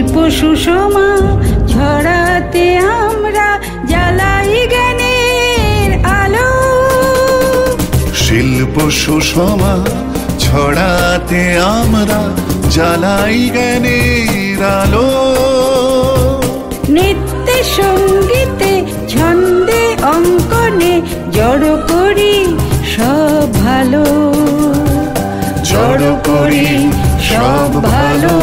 শিল্প সুষমা ছড়াতে আমরা জ্বালাই জ্ঞানের আলো। শিল্প সুষমা ছড়াতে আমরা জ্বালাই জ্ঞানের আলো। নৃত্যে সঙ্গীতে ছন্দে অঙ্কনে জড়ো করি সব ভালো, জড়ো করি সব ভালো।